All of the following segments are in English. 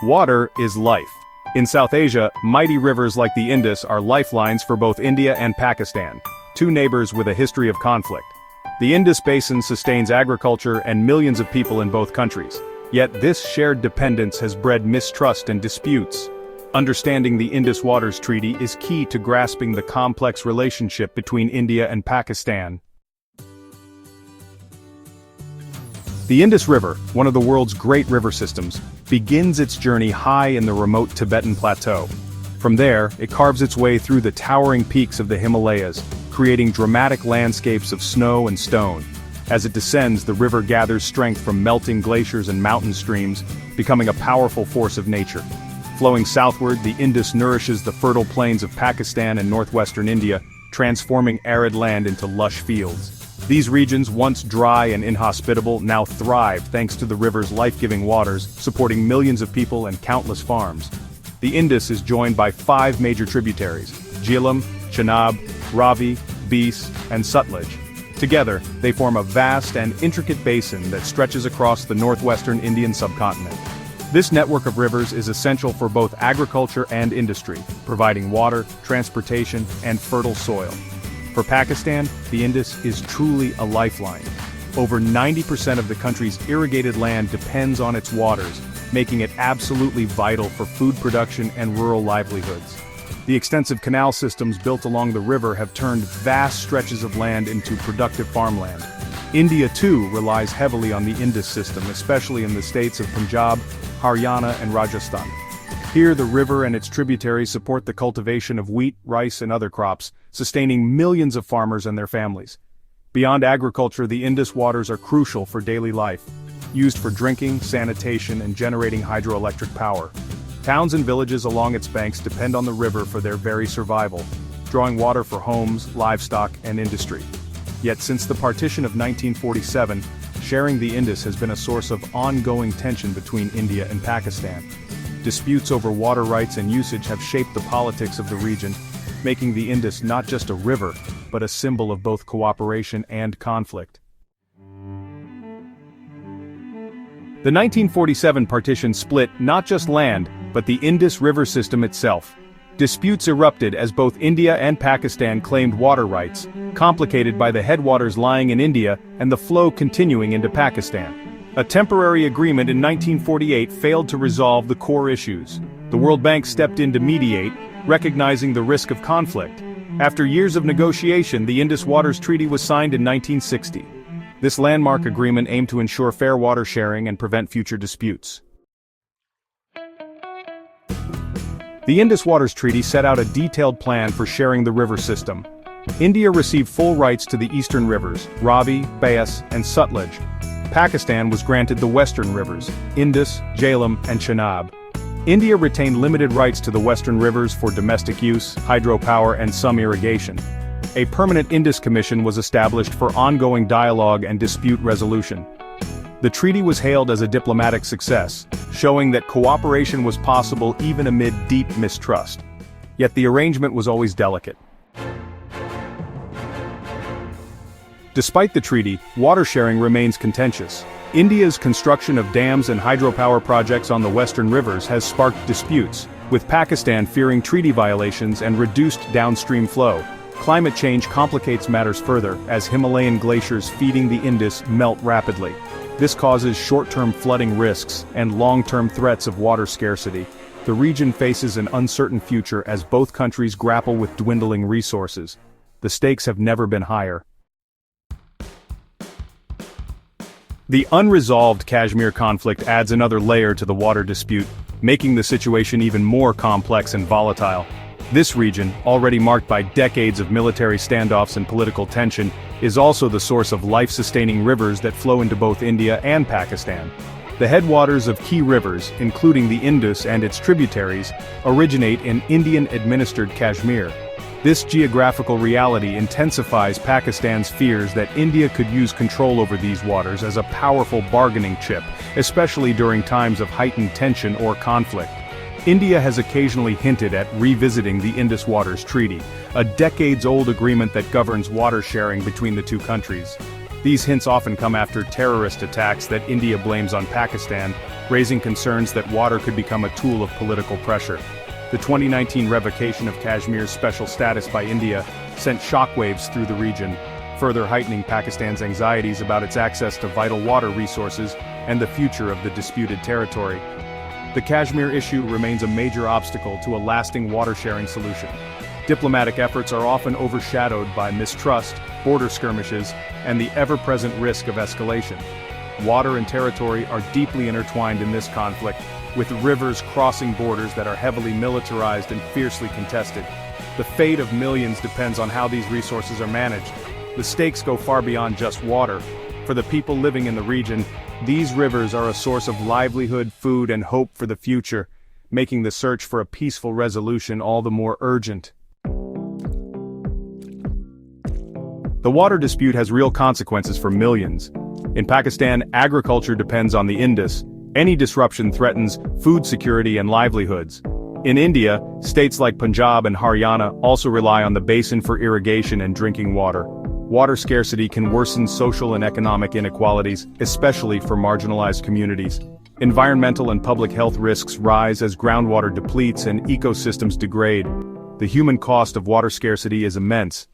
Water is life. In South Asia, mighty rivers like the Indus are lifelines for both India and Pakistan, two neighbors with a history of conflict. The Indus Basin sustains agriculture and millions of people in both countries. Yet this shared dependence has bred mistrust and disputes. Understanding the Indus Waters Treaty is key to grasping the complex relationship between India and Pakistan. The Indus River, one of the world's great river systems, begins its journey high in the remote Tibetan plateau. From there, it carves its way through the towering peaks of the Himalayas, creating dramatic landscapes of snow and stone. As it descends, the river gathers strength from melting glaciers and mountain streams, becoming a powerful force of nature. Flowing southward, the Indus nourishes the fertile plains of Pakistan and northwestern India, transforming arid land into lush fields. These regions, once dry and inhospitable, now thrive thanks to the river's life-giving waters, supporting millions of people and countless farms. The Indus is joined by 5 major tributaries: Jhelum, Chenab, Ravi, Beas, and Sutlej. Together, they form a vast and intricate basin that stretches across the northwestern Indian subcontinent. This network of rivers is essential for both agriculture and industry, providing water, transportation, and fertile soil. For Pakistan, the Indus is truly a lifeline. Over 90% of the country's irrigated land depends on its waters, making it absolutely vital for food production and rural livelihoods. The extensive canal systems built along the river have turned vast stretches of land into productive farmland. India too relies heavily on the Indus system, especially in the states of Punjab, Haryana, and Rajasthan. Here the river and its tributaries support the cultivation of wheat, rice, and other crops, sustaining millions of farmers and their families. Beyond agriculture, the Indus waters are crucial for daily life, used for drinking, sanitation, and generating hydroelectric power. Towns and villages along its banks depend on the river for their very survival, drawing water for homes, livestock, and industry. Yet since the partition of 1947, sharing the Indus has been a source of ongoing tension between India and Pakistan. Disputes over water rights and usage have shaped the politics of the region, making the Indus not just a river, but a symbol of both cooperation and conflict. The 1947 partition split not just land, but the Indus River system itself. Disputes erupted as both India and Pakistan claimed water rights, complicated by the headwaters lying in India and the flow continuing into Pakistan. A temporary agreement in 1948 failed to resolve the core issues. The World Bank stepped in to mediate, recognizing the risk of conflict. After years of negotiation, the Indus Waters Treaty was signed in 1960. This landmark agreement aimed to ensure fair water sharing and prevent future disputes. The Indus Waters Treaty set out a detailed plan for sharing the river system. India received full rights to the eastern rivers, Ravi, Beas, and Sutlej. Pakistan was granted the western rivers, Indus, Jhelum, and Chenab. India retained limited rights to the western rivers for domestic use, hydropower, and some irrigation. A permanent Indus Commission was established for ongoing dialogue and dispute resolution. The treaty was hailed as a diplomatic success, showing that cooperation was possible even amid deep mistrust. Yet the arrangement was always delicate. Despite the treaty, water sharing remains contentious. India's construction of dams and hydropower projects on the western rivers has sparked disputes, with Pakistan fearing treaty violations and reduced downstream flow. Climate change complicates matters further, as Himalayan glaciers feeding the Indus melt rapidly. This causes short-term flooding risks and long-term threats of water scarcity. The region faces an uncertain future as both countries grapple with dwindling resources. The stakes have never been higher. The unresolved Kashmir conflict adds another layer to the water dispute, making the situation even more complex and volatile. This region, already marked by decades of military standoffs and political tension, is also the source of life-sustaining rivers that flow into both India and Pakistan. The headwaters of key rivers, including the Indus and its tributaries, originate in Indian-administered Kashmir. This geographical reality intensifies Pakistan's fears that India could use control over these waters as a powerful bargaining chip, especially during times of heightened tension or conflict. India has occasionally hinted at revisiting the Indus Waters Treaty, a decades-old agreement that governs water sharing between the two countries. These hints often come after terrorist attacks that India blames on Pakistan, raising concerns that water could become a tool of political pressure. The 2019 revocation of Kashmir's special status by India sent shockwaves through the region, further heightening Pakistan's anxieties about its access to vital water resources and the future of the disputed territory. The Kashmir issue remains a major obstacle to a lasting water-sharing solution. Diplomatic efforts are often overshadowed by mistrust, border skirmishes, and the ever-present risk of escalation. Water and territory are deeply intertwined in this conflict, with rivers crossing borders that are heavily militarized and fiercely contested. The fate of millions depends on how these resources are managed. The stakes go far beyond just water. For the people living in the region, these rivers are a source of livelihood, food, and hope for the future, making the search for a peaceful resolution all the more urgent. The water dispute has real consequences for millions. In Pakistan, agriculture depends on the Indus. Any disruption threatens food security and livelihoods. In India, states like Punjab and Haryana also rely on the basin for irrigation and drinking water. Water scarcity can worsen social and economic inequalities, especially for marginalized communities. Environmental and public health risks rise as groundwater depletes and ecosystems degrade. The human cost of water scarcity is immense.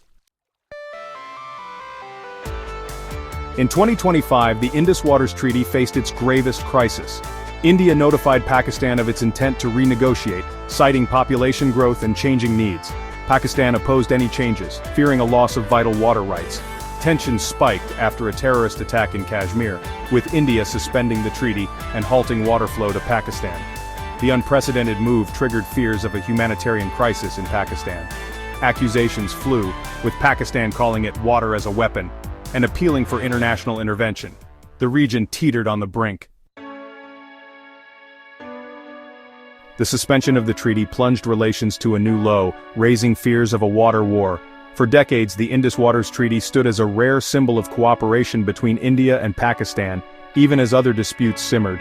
In 2025, the Indus Waters Treaty faced its gravest crisis. India notified Pakistan of its intent to renegotiate, citing population growth and changing needs. Pakistan opposed any changes, fearing a loss of vital water rights. Tensions spiked after a terrorist attack in Kashmir, with India suspending the treaty and halting water flow to Pakistan. The unprecedented move triggered fears of a humanitarian crisis in Pakistan. Accusations flew, with Pakistan calling it water as a weapon, and appealing for international intervention. The region teetered on the brink. The suspension of the treaty plunged relations to a new low, raising fears of a water war. For decades, the Indus Waters Treaty stood as a rare symbol of cooperation between India and Pakistan, even as other disputes simmered.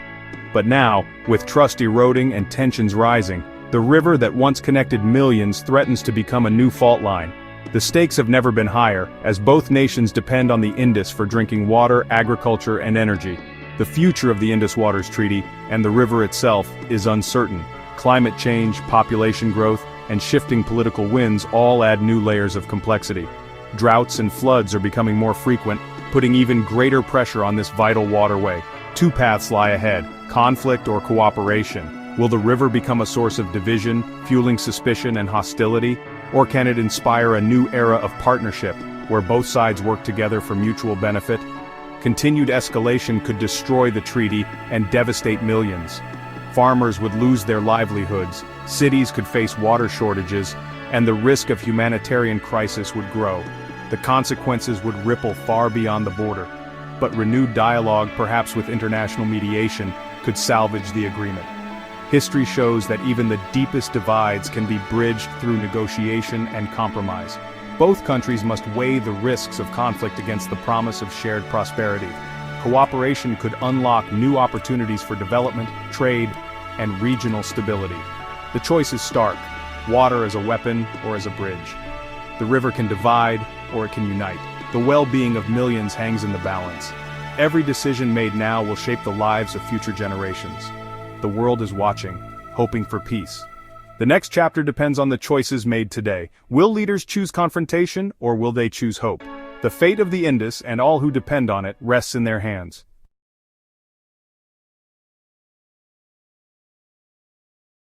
But now, with trust eroding and tensions rising, the river that once connected millions threatens to become a new fault line. The stakes have never been higher, as both nations depend on the Indus for drinking water, agriculture, and energy. The future of the Indus Waters Treaty, and the river itself, is uncertain. Climate change, population growth, and shifting political winds all add new layers of complexity. Droughts and floods are becoming more frequent, putting even greater pressure on this vital waterway. Two paths lie ahead: conflict or cooperation. Will the river become a source of division, fueling suspicion and hostility? Or can it inspire a new era of partnership, where both sides work together for mutual benefit? Continued escalation could destroy the treaty and devastate millions. Farmers would lose their livelihoods, cities could face water shortages, and the risk of humanitarian crisis would grow. The consequences would ripple far beyond the border. But renewed dialogue, perhaps with international mediation, could salvage the agreement. History shows that even the deepest divides can be bridged through negotiation and compromise. Both countries must weigh the risks of conflict against the promise of shared prosperity. Cooperation could unlock new opportunities for development, trade, and regional stability. The choice is stark: water as a weapon or as a bridge. The river can divide or it can unite. The well-being of millions hangs in the balance. Every decision made now will shape the lives of future generations. The world is watching, hoping for peace. The next chapter depends on the choices made today. Will leaders choose confrontation, or will they choose hope? The fate of the Indus and all who depend on it rests in their hands.